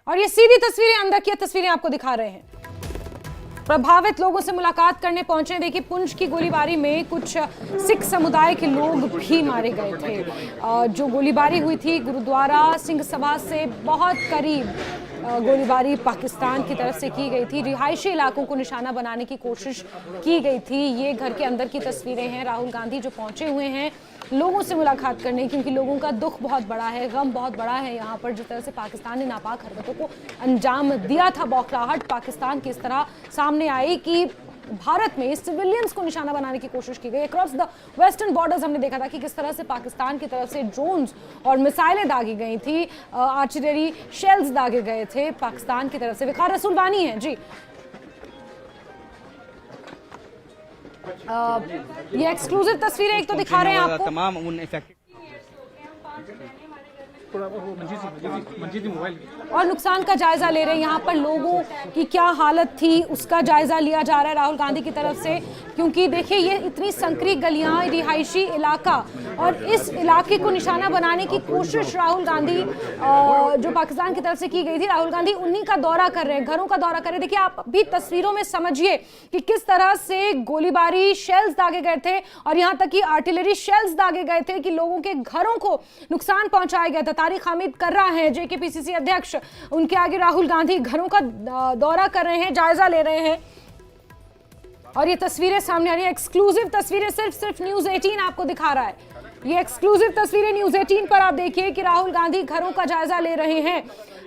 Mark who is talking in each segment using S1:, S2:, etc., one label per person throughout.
S1: और ये सीधी तस्वीरें, अंदर की तस्वीरें आपको दिखा रहे हैं। प्रभावित लोगों से मुलाकात करने पहुंचे। देखिए, पुंछ की गोलीबारी में कुछ सिख समुदाय के लोग भी मारे गए थे। जो गोलीबारी हुई थी गुरुद्वारा सिंह सभा से बहुत करीब गोलीबारी पाकिस्तान की तरफ से की गई थी। रिहायशी इलाकों को निशाना बनाने की कोशिश की गई थी। ये घर के अंदर की तस्वीरें हैं। राहुल गांधी जो पहुंचे हुए हैं लोगों से मुलाकात करने, क्योंकि लोगों का दुख बहुत बड़ा है, गम बहुत बड़ा है यहाँ पर। जिस तरह से पाकिस्तान ने नापाक हरकतों को अंजाम दिया था, बौखलाहट पाकिस्तान की इस तरह सामने आई कि भारत में सिविलियंस को निशाना बनाने की कोशिश की गई। अक्रॉस द वेस्टर्न बॉर्डर्स हमने देखा था कि किस तरह से पाकिस्तान की तरफ से ड्रोन्स और मिसाइलें दागी गई थी, आर्टिलरी शेल्स दागे गए थे पाकिस्तान की तरफ से। विकार रसूलवानी है जी। ये एक्सक्लूसिव तस्वीरें एक तो दिखा रहे हैं आपको।
S2: तमाम उन इफेक्ट
S1: और नुकसान का जायजा ले रहे हैं। यहाँ पर लोगों की क्या हालत थी उसका जायजा लिया जा रहा है राहुल गांधी की तरफ से, क्योंकि देखिए ये इतनी संकरी गलियां, रिहायशी इलाका, और इस इलाके को निशाना बनाने की कोशिश राहुल गांधी जो पाकिस्तान की तरफ से की गई थी, राहुल गांधी उन्हीं का दौरा कर रहे हैं, घरों का दौरा कर रहे हैं। देखिए आप भी तस्वीरों में समझिए कि किस तरह से गोलीबारी शेल्स दागे गए थे और यहाँ तक कि आर्टिलरी शेल्स दागे गए थे कि लोगों के घरों को नुकसान पहुंचाया गया था। तारिक हामिद कर रहा है जेकेपीसीसी अध्यक्ष, उनके आगे राहुल गांधी घरों का दौरा कर रहे हैं, जायजा ले रहे हैं। और ये तस्वीरें सामने आ रही है, एक्सक्लूसिव तस्वीरें सिर्फ न्यूज़ 18 आपको दिखा रहा है। ये एक्सक्लूसिव तस्वीरें न्यूज़ 18 पर आप देखिए कि राहुल गांधी घरों का जायजा ले रहे हैं।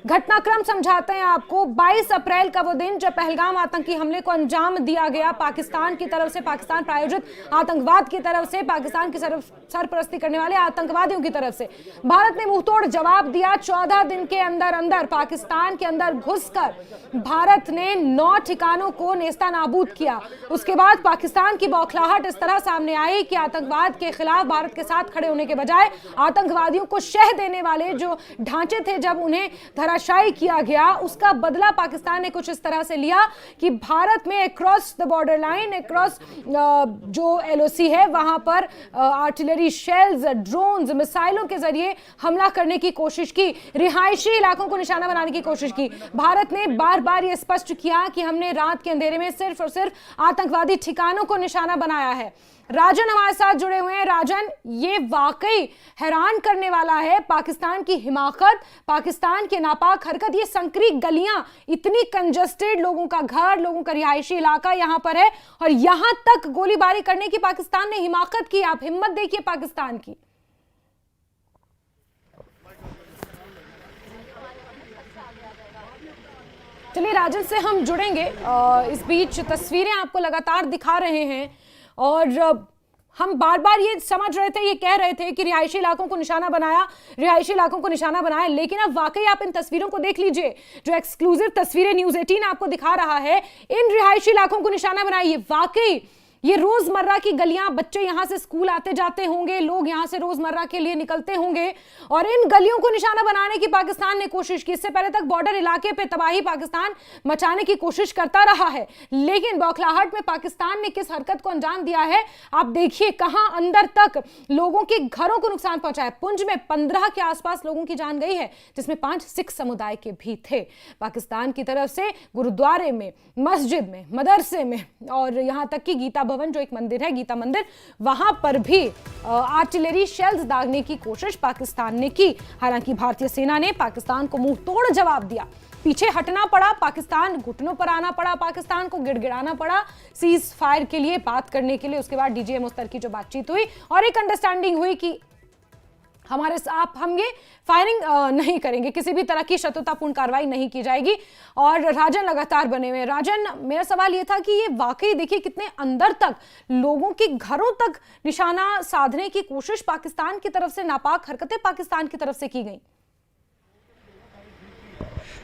S1: घटनाक्रम समझाते हैं आपको। 22 अप्रैल का वो दिन जब पहलगाम आतंकी हमले को अंजाम दिया गया पाकिस्तान की तरफ से, पाकिस्तान प्रायोजित आतंकवाद की तरफ से, पाकिस्तान की सरपरस्ती करने वाले आतंकवादियों की तरफ से। भारत ने मुंहतोड़ जवाब दिया। 14 दिन के अंदर अंदर पाकिस्तान के अंदर घुसकर भारत ने 9 ठिकानों को नेस्तानाबूद किया। उसके बाद पाकिस्तान की बौखलाहट इस तरह सामने आई कि आतंकवाद के खिलाफ भारत के साथ खड़े होने के बजाय आतंकवादियों को शह देने वाले जो ढांचे थे, जब उन्हें धराशायी किया गया, उसका बदला पाकिस्तान ने कुछ इस तरह से लिया कि भारत में across the border line, across जो एलओसी है वहां पर आर्टिलरी शेल्स, ड्रोन्स, मिसाइलों के जरिए हमला करने की कोशिश की, रिहायशी इलाकों को निशाना बनाने की कोशिश की। भारत ने बार बार यह स्पष्ट किया कि हमने रात के अंधेरे में सिर्फ और सिर्फ आतंकवादी ठिकानों को निशाना बनाया है। राजन हमारे साथ जुड़े हुए हैं। राजन, ये वाकई हैरान करने वाला है, पाकिस्तान की हिमाकत, पाकिस्तान की नापाक हरकत। ये संकरी गलियां, इतनी कंजस्टेड, लोगों का घर, लोगों का रिहायशी इलाका यहां पर है, और यहां तक गोलीबारी करने की पाकिस्तान ने हिमाकत की। आप हिम्मत देखिए पाकिस्तान की। चलिए राजन से हम जुड़ेंगे। इस बीच तस्वीरें आपको लगातार दिखा रहे हैं और हम बार बार ये समझ रहे थे, ये कह रहे थे कि रिहायशी इलाकों को निशाना बनाया, रिहायशी इलाकों को निशाना बनाया, लेकिन अब वाकई आप इन तस्वीरों को देख लीजिए। जो एक्सक्लूसिव तस्वीरें न्यूज़ 18 आपको दिखा रहा है, इन रिहायशी इलाकों को निशाना बनाया। ये वाकई ये रोजमर्रा की गलियां, बच्चे यहां से स्कूल आते जाते होंगे, लोग यहां से रोजमर्रा के लिए निकलते होंगे, और इन गलियों को निशाना बनाने की पाकिस्तान ने कोशिश की। इससे पहले तक बॉर्डर इलाके पे तबाही पाकिस्तान मचाने की कोशिश करता रहा है, लेकिन बौखलाहट में पाकिस्तान ने किस हरकत को अंजाम दिया है आप देखिए। कहां अंदर तक लोगों के घरों को नुकसान पहुंचाया। पुंछ में 15 के आसपास लोगों की जान गई है, जिसमें 5 सिख समुदाय के भी थे। पाकिस्तान की तरफ से गुरुद्वारे में, मस्जिद में, मदरसे में, और यहां तक कि गीता भवन जो एक मंदिर है, गीता मंदिर, वहां पर भी आर्टिलरी शेल्स दागने की कोशिश पाकिस्तान ने की। हालांकि भारतीय सेना ने पाकिस्तान को मुंह तोड़ जवाब दिया। पीछे हटना पड़ा पाकिस्तान, घुटनों पर आना पड़ा पाकिस्तान को, गिड़गिड़ाना पड़ा सीज फायर के लिए, बात करने के लिए। उसके बाद डीजीएम स्तर की जो बातचीत हुई और एक अंडरस्टैंडिंग हुई कि हमारे साथ हम ये फायरिंग नहीं करेंगे, किसी भी तरह की शत्रुतापूर्ण कार्रवाई नहीं की जाएगी। और राजन लगातार बने हुए। राजन, मेरा सवाल ये था कि ये वाकई देखिए कितने अंदर तक लोगों के घरों तक निशाना साधने की कोशिश पाकिस्तान की तरफ से, नापाक हरकतें पाकिस्तान की तरफ से की गई।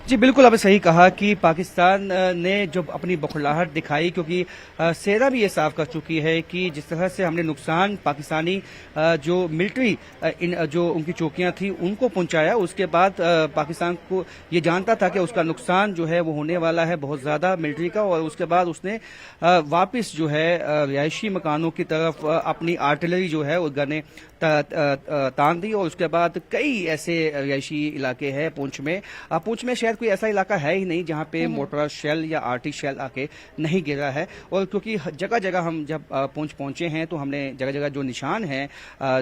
S2: जी बिल्कुल, आपने सही कहा कि पाकिस्तान ने जो अपनी बौखलाहट दिखाई, क्योंकि सेना भी ये साफ कर चुकी है कि जिस तरह से हमने नुकसान पाकिस्तानी जो मिलिट्री जो उनकी चौकियां थी उनको पहुंचाया, उसके बाद पाकिस्तान को ये जानता था कि उसका नुकसान जो है वो होने वाला है बहुत ज़्यादा मिलिट्री का, और उसके बाद उसने वापस जो है रिहायशी मकानों की तरफ अपनी आर्टिलरी जो है वो गने तान दी। और उसके बाद कई ऐसे रिहायशी इलाके हैं पुंछ में शायद कोई ऐसा इलाका है ही नहीं जहाँ पे मोर्टार शेल या आरटी शेल आके नहीं गिरा है। और क्योंकि जगह जगह हम जब पहुंचे हैं तो हमने जगह जगह जो निशान हैं,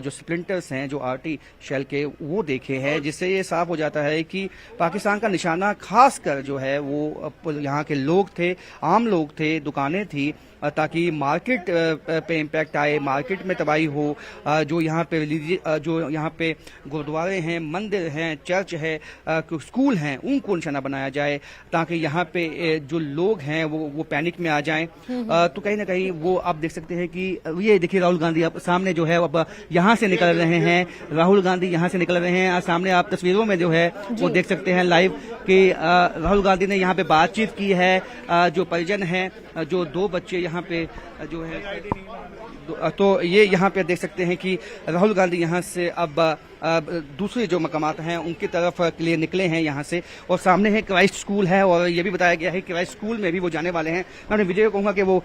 S2: जो स्प्लिंटर्स हैं जो आरटी शेल के, वो देखे हैं, जिससे ये साफ हो जाता है कि पाकिस्तान का निशाना खासकर जो है वो यहाँ के लोग थे, आम लोग थे, दुकानें थी, ताकि मार्केट पे इम्पैक्ट आए, मार्केट में तबाही हो, जो यहाँ पे जो यहाँ पे गुरुद्वारे हैं, मंदिर हैं, चर्च है, स्कूल हैं, उनको निशाना बनाया जाए ताकि यहाँ पे जो लोग हैं वो पैनिक में आ जाएं। तो कहीं ना कहीं वो आप देख सकते हैं कि ये देखिए राहुल गांधी अब सामने जो है अब यहाँ से निकल रहे हैं, राहुल गांधी यहाँ से निकल रहे हैं। सामने आप तस्वीरों में जो है वो देख सकते हैं लाइव कि राहुल गांधी ने यहाँ पे बातचीत की है। जो परिजन हैं, जो 2 बच्चे यहाँ पे जो है, तो ये यहाँ पे देख सकते हैं कि राहुल गांधी यहाँ से अब दूसरे जो मकामात हैं उनकी तरफ के लिए निकले हैं यहाँ से। और सामने है क्राइस्ट स्कूल है और ये भी बताया गया है कि क्राइस्ट स्कूल में भी वो जाने वाले हैं। मैं अपने विजय को कहूँगा कि वो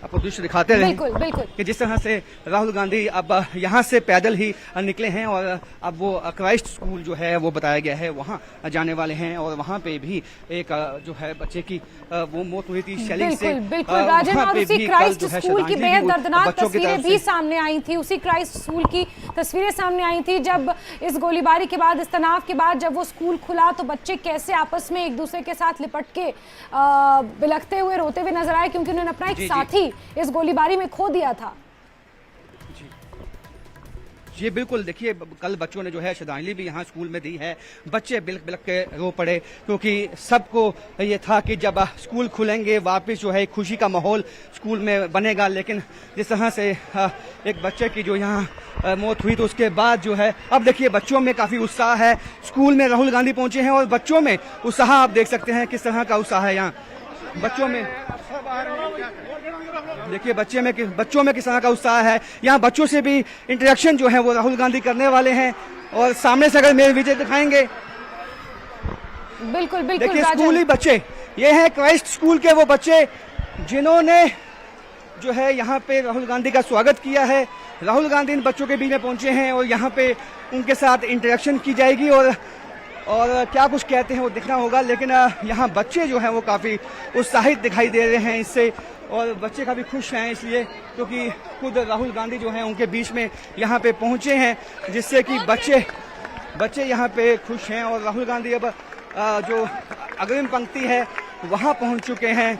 S2: आपको दृश्य दिखाते रहे
S1: बिल्कुल
S2: कि जिस तरह से राहुल गांधी अब यहाँ से पैदल ही निकले हैं और अब वो क्राइस्ट स्कूल जो है वो बताया गया है वहाँ जाने वाले हैं। और वहाँ पे भी एक जो है बच्चे की वो मौत हुई थी शेलिंग से।
S1: बिल्कुल राजन, और उसी क्राइस्ट स्कूल की बेहद दर्दनाक तस्वीरें भी सामने आई थी। उसी क्राइस्ट स्कूल की तस्वीरें सामने आई थी जब इस गोलीबारी के बाद, इस तनाव के बाद जब वो स्कूल खुला तो बच्चे कैसे आपस में एक दूसरे के साथ लिपट के बिलखते हुए, रोते हुए नजर आए, क्योंकि उन्होंने अपना एक साथी इस गोलीबारी में खो दिया था।
S2: जी बिल्कुल, देखिए कल बच्चों ने जो है श्रद्धांजलि भी यहाँ स्कूल में दी है। बच्चे बिलख बिलख के रो पड़े क्योंकि सबको ये था कि जब स्कूल खुलेंगे वापस जो है खुशी का माहौल स्कूल में बनेगा। लेकिन जिस तरह से एक बच्चे की जो यहाँ मौत हुई तो उसके बाद जो है अब देखिए बच्चों में काफ़ी उत्साह है। स्कूल में राहुल गांधी पहुंचे हैं और बच्चों में उत्साह आप देख सकते हैं किस तरह का उत्साह है यहाँ बच्चों में। देखिए बच्चों में किस तरह का उत्साह है। यहाँ बच्चों से भी इंटरेक्शन जो है वो राहुल गांधी करने वाले हैं। और सामने से अगर मेरे विजय दिखाएंगे,
S1: बिल्कुल
S2: देखिए स्कूली बच्चे, ये है क्राइस्ट स्कूल के वो बच्चे जिन्होंने जो है यहाँ पे राहुल गांधी का स्वागत किया है। राहुल गांधी इन बच्चों के बीच में पहुंचे हैं और यहाँ पे उनके साथ इंटरेक्शन की जाएगी और क्या कुछ कहते हैं वो देखना होगा। लेकिन यहाँ बच्चे जो हैं वो काफ़ी उत्साहित दिखाई दे रहे हैं इससे, और बच्चे काफ़ी खुश हैं इसलिए क्योंकि खुद राहुल गांधी जो हैं उनके बीच में यहाँ पे पहुँचे हैं, जिससे कि बच्चे यहाँ पे खुश हैं। और राहुल गांधी अब जो अग्रिम पंक्ति है वहाँ पहुँच चुके हैं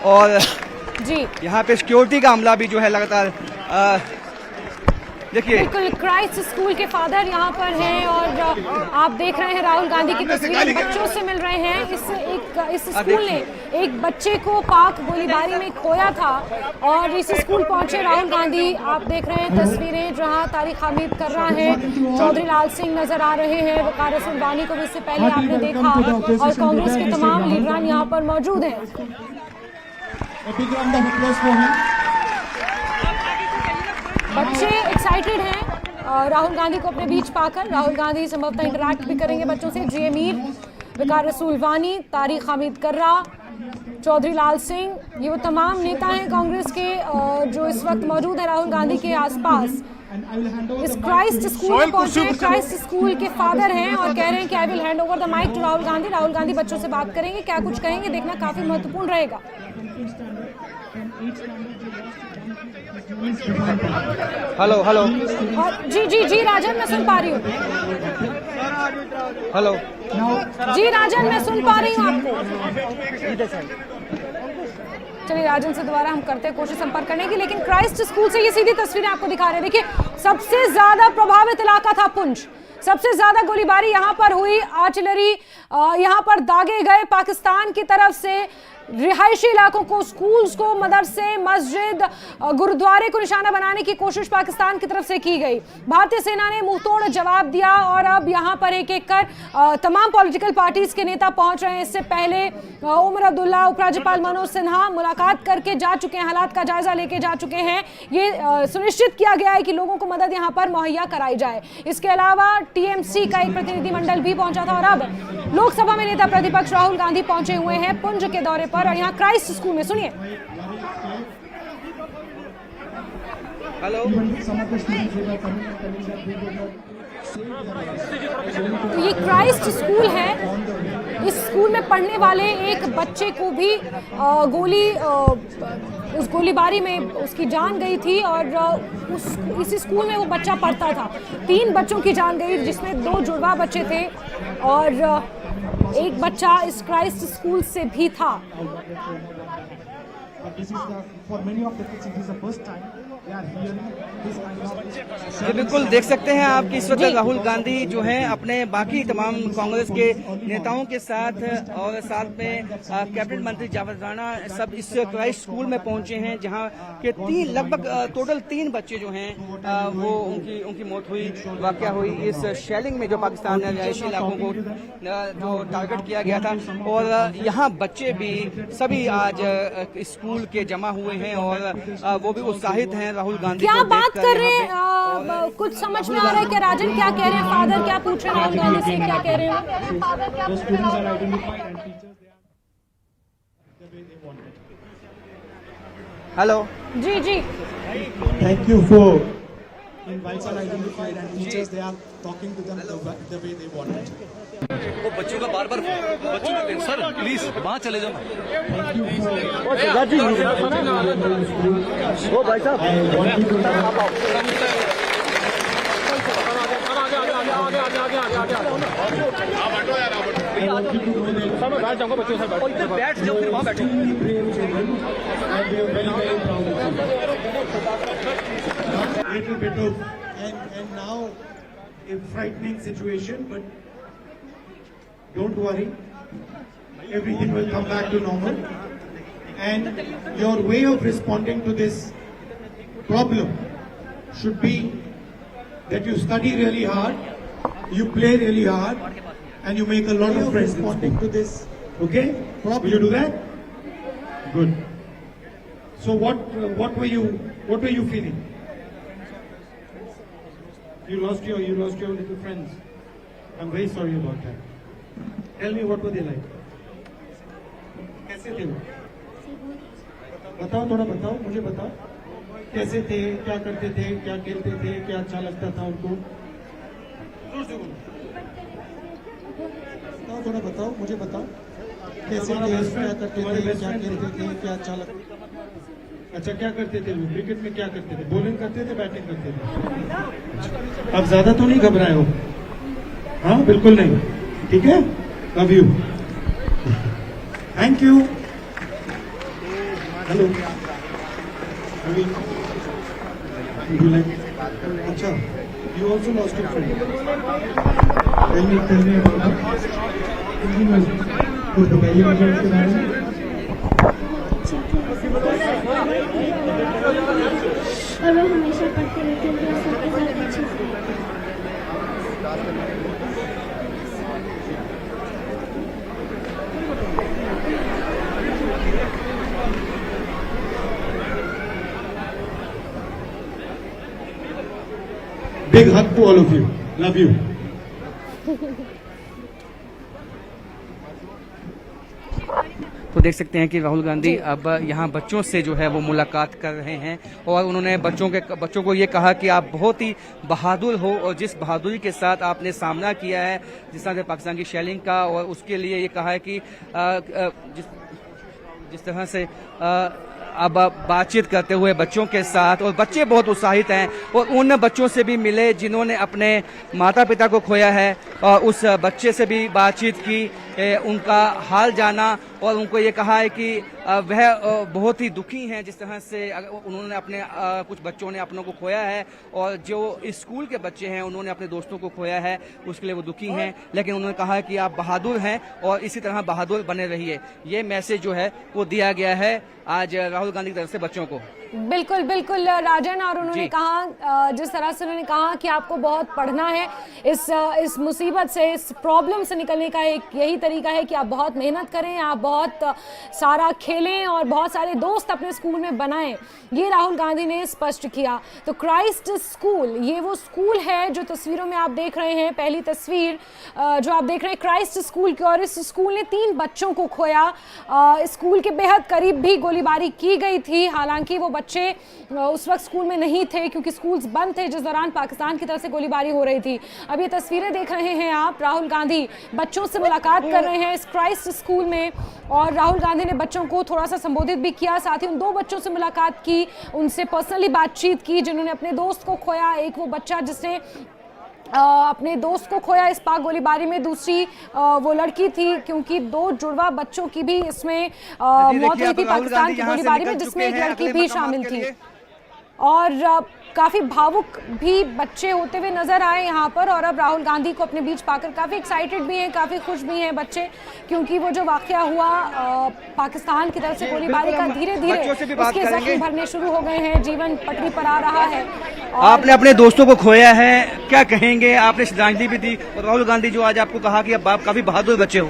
S2: और जी यहाँ पे सिक्योरिटी का अमला भी जो है लगातार देखिए।
S1: बिल्कुल क्राइस्ट स्कूल के फादर यहाँ पर हैं और आप देख रहे हैं राहुल गांधी की तस्वीरें बच्चों से मिल रहे हैं। इस स्कूल ने एक बच्चे को पाक गोलीबारी में खोया था और इस स्कूल पहुंचे राहुल गांधी। आप देख रहे हैं तस्वीरें जहां तारिक हामिद कर रहा है, चौधरी लाल सिंह नजर आ रहे हैं, वकार रसूल वानी को भी इससे पहले आपने देखा, और कांग्रेस के तमाम लीडरान यहाँ पर मौजूद हैं। बच्चे एक्साइटेड हैं राहुल गांधी को अपने बीच पाकर। राहुल गांधी संभवतः इंटरैक्ट भी करेंगे बच्चों से। जी मीर, वकार रसूल वानी, तारिक हामिद कर्रा, चौधरी लाल सिंह, ये वो तमाम नेता हैं कांग्रेस के जो इस वक्त मौजूद हैं राहुल गांधी के आसपास। इस क्राइस्ट स्कूल में पहुंचे, क्राइस्ट स्कूल के फादर हैं और कह रहे हैं कि I will hand over the mic to Rahul Gandhi. Rahul Gandhi बच्चों से बात करेंगे, क्या कुछ कहेंगे देखना काफी महत्वपूर्ण रहेगा।
S2: हेलो
S1: जी राजन, मैं सुन पा रही हूँ।
S2: हेलो
S1: जी राजन, मैं सुन पा रही हूँ आपको। चलिए राजन से दोबारा हम करते हैं कोशिश संपर्क करने की, लेकिन क्राइस्ट स्कूल से ये सीधी तस्वीरें आपको दिखा रहे हैं। देखिए सबसे ज्यादा प्रभावित इलाका था पुंछ, सबसे ज्यादा गोलीबारी यहाँ पर हुई, आर्टिलरी यहाँ पर दागे गए पाकिस्तान की तरफ से। रिहायशी इलाकों को, स्कूल्स को, मदरसे, मस्जिद, गुरुद्वारे को निशाना बनाने की कोशिश पाकिस्तान की तरफ से की गई। भारतीय सेना ने मुंहतोड़ जवाब दिया और अब यहाँ पर एक एक कर तमाम पॉलिटिकल पार्टीज के नेता पहुंच रहे हैं। इससे पहले उमर अब्दुल्ला, उपराज्यपाल मनोज सिन्हा मुलाकात करके जा चुके हैं, हालात का जायजा लेके जा चुके हैं। ये सुनिश्चित किया गया है कि लोगों को मदद यहाँ पर मुहैया कराई जाए। इसके अलावा टीएमसी का एक प्रतिनिधिमंडल भी पहुंचा था और अब लोकसभा में नेता प्रतिपक्ष राहुल गांधी पहुंचे हुए हैं पुंछ के दौरे पर। और यहाँ क्राइस्ट स्कूल में सुनिए।
S2: हेलो।
S1: तो ये क्राइस्ट स्कूल है। इस स्कूल में पढ़ने वाले एक बच्चे को भी उस गोलीबारी में उसकी जान गई थी और इसी स्कूल में वो बच्चा पढ़ता था। 3 बच्चों की जान गई जिसमें 2 जुड़वा बच्चे थे और एक बच्चा इस क्राइस्ट स्कूल से भी था।
S2: ये बिल्कुल देख सकते हैं आप कि इस वक्त राहुल गांधी जो हैं अपने बाकी तमाम कांग्रेस के नेताओं के साथ और साथ में कैबिनेट मंत्री जावेद राणा सब इस क्राइस्ट स्कूल में पहुंचे हैं, जहां के लगभग टोटल 3 बच्चे जो हैं वो उनकी मौत हुई, वाकया हुई इस शेलिंग में जो पाकिस्तान ने रिहायशी इलाकों को जो टारगेट किया गया था। और यहाँ बच्चे भी सभी आज स्कूल के जमा हुए हैं और वो भी उत्साहित हैं राहुल गांधी
S1: क्या
S2: को
S1: बात
S2: देखकर
S1: कर रहे
S2: यहाँ
S1: हैं। कुछ समझ में आ रहा है कि राजन क्या कह रहे हैं, फादर क्या पूछ रहे हैं राहुल गांधी से, क्या कह रहे हैं?
S2: हेलो
S1: जी जी।
S3: Thank you for invites are identified and teachers they are talking to them the way they want it.
S4: वो बच्चों का बार-बार बच्चों को सर प्लीज वहाँ चले जाओ।
S3: वो भाई साहब
S4: बैठ जाओ फिर वहाँ बैठो।
S3: little bit of and now a frightening situation, but don't worry, everything will come back to normal. And your way of responding to this problem should be that you study really hard, you play really hard, and you make a lot of friends responding to this. Okay? Will you do that? Good. So what were you feeling? You lost your little friends. I'm very sorry about that. Tell me what were they like? कैसे थे वो? बताओ, थोड़ा बताओ, मुझे बताओ कैसे थे, क्या करते थे, क्या खेलते थे, क्या अच्छा लगता था उनको? जोर से बोलो। बताओ, थोड़ा बताओ, मुझे बताओ कैसे थे, क्या करते थे, क्या खेलते थे, क्या अच्छा लगता? अच्छा, क्या करते थे वो? क्रिकेट में क्या करते थे? बॉलिंग करते थे, बैटिंग करते थे? अब ज्यादा तो नहीं घबराए हो? हाँ, बिल्कुल नहीं। ठीक है, love you, thank you. Hello, अच्छा, you also lost your friend. Tell me about Hindi में कुछ बताइए मुझे उसके बारे में।
S5: और वो हमेशा पढ़ते रहते थे और सबके साथ अच्छे से।
S3: Big hug to all of you. Love you.
S2: तो देख सकते हैं कि राहुल गांधी अब यहाँ बच्चों से जो है वो मुलाकात कर रहे हैं और उन्होंने बच्चों को ये कहा कि आप बहुत ही बहादुर हो और जिस बहादुरी के साथ आपने सामना किया है जिस तरह से पाकिस्तान की शेलिंग का, और उसके लिए ये कहा है कि जिस तरह से अब बातचीत करते हुए बच्चों के साथ, और बच्चे बहुत उत्साहित हैं और उन बच्चों से भी मिले जिन्होंने अपने माता पिता को खोया है और उस बच्चे से भी बातचीत की, उनका हाल जाना और उनको ये कहा है कि वह बहुत ही दुखी हैं जिस तरह से उन्होंने अपने कुछ बच्चों ने अपनों को खोया है और जो स्कूल के बच्चे हैं उन्होंने अपने दोस्तों को खोया है, उसके लिए वो दुखी हैं। लेकिन उन्होंने कहा है कि आप बहादुर हैं और इसी तरह बहादुर बने रहिए। ये मैसेज जो है वो दिया गया है आज राहुल गांधी की तरफ से बच्चों को।
S1: बिल्कुल बिल्कुल राजन, और उन्होंने कहा जिस तरह से उन्होंने कहा कि आपको बहुत पढ़ना है इस मुसीबत मुसीबत से, इस प्रॉब्लम से निकलने का एक यही तरीका है कि आप बहुत मेहनत करें, आप बहुत सारा खेलें और बहुत सारे दोस्त अपने स्कूल में बनाएं। ये राहुल गांधी ने स्पष्ट किया। तो क्राइस्ट स्कूल, ये वो स्कूल है जो तस्वीरों में आप देख रहे हैं। पहली तस्वीर जो आप देख रहे हैं क्राइस्ट स्कूल की, और इस स्कूल ने 3 बच्चों को खोया। स्कूल के बेहद करीब भी गोलीबारी की गई थी। हालांकि वो बच्चे उस वक्त स्कूल में नहीं थे क्योंकि स्कूल्स बंद थे जिस दौरान पाकिस्तान की तरफ से गोलीबारी हो रही थी। अब ये तस्वीरें देख रहे हैं आप, राहुल गांधी बच्चों से मुलाकात कर रहे हैं इस क्राइस्ट स्कूल में, और राहुल गांधी ने बच्चों को थोड़ा सा संबोधित भी किया। साथ ही उन 2 बच्चों से मुलाकात की, उनसे पर्सनली बातचीत की जिन्होंने अपने दोस्त को खोया। एक वो बच्चा जिसने अपने दोस्त को खोया इस पाक गोलीबारी में, दूसरी वो लड़की थी क्योंकि 2 जुड़वा बच्चों की भी इसमें मौत हुई थी पाकिस्तान की गोलीबारी में, जिसमें एक लड़की भी शामिल थी। और काफ़ी भावुक भी बच्चे होते हुए नजर आए यहाँ पर, और अब राहुल गांधी को अपने बीच पाकर काफ़ी एक्साइटेड भी हैं, काफ़ी खुश भी हैं बच्चे, क्योंकि वो जो वाकया हुआ पाकिस्तान की तरफ से गोलीबारी का, धीरे धीरे उसके जख्म भरने शुरू हो गए हैं, जीवन पटरी पर आ रहा है।
S2: आपने अपने दोस्तों को खोया है, क्या कहेंगे? आपने श्रद्धांजलि भी दी, और राहुल गांधी जो आज आपको कहा कि अब आप काफी बहादुर बच्चे हो।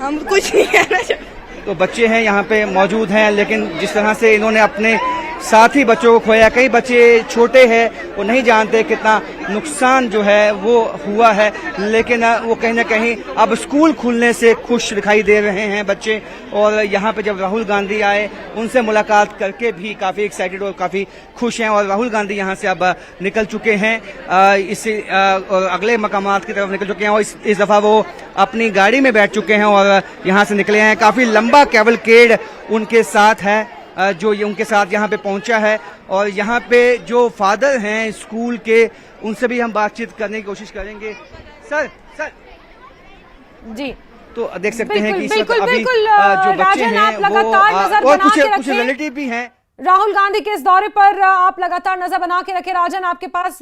S6: हम कुछ नहीं कहना चाहते।
S2: तो बच्चे हैं यहाँ पे मौजूद हैं, लेकिन जिस तरह से इन्होंने अपने साथी बच्चों को खोया, कई बच्चे छोटे हैं, वो नहीं जानते कितना नुकसान जो है वो हुआ है, लेकिन वो कहीं ना कहीं अब स्कूल खुलने से खुश दिखाई दे रहे हैं बच्चे। और यहाँ पे जब राहुल गांधी आए, उनसे मुलाकात करके भी काफ़ी एक्साइटेड और काफ़ी खुश हैं। और राहुल गांधी यहाँ से अब निकल चुके हैं, और अगले मकामात की तरफ निकल चुके हैं, और इस दफ़ा वो अपनी गाड़ी में बैठ चुके हैं और यहाँ से निकले हैं। काफ़ी लंबा कैवलकेड उनके साथ है जो ये उनके साथ यहाँ पे पहुंचा है। और यहाँ पे जो फादर हैं स्कूल के, उनसे भी हम बातचीत करने की कोशिश करेंगे। सर
S1: जी,
S2: तो देख सकते हैं कि
S1: बिल्कुल,
S2: अभी
S1: बिल्कुल,
S2: जो बच्चे
S1: राजन,
S2: हैं
S1: आप लगातार नजर
S2: और
S1: बना के
S2: कुछ
S1: रखें।
S2: रिलेटिव भी हैं।
S1: राहुल गांधी के इस दौरे पर आप लगातार नजर बना के रखें। राजन, आपके पास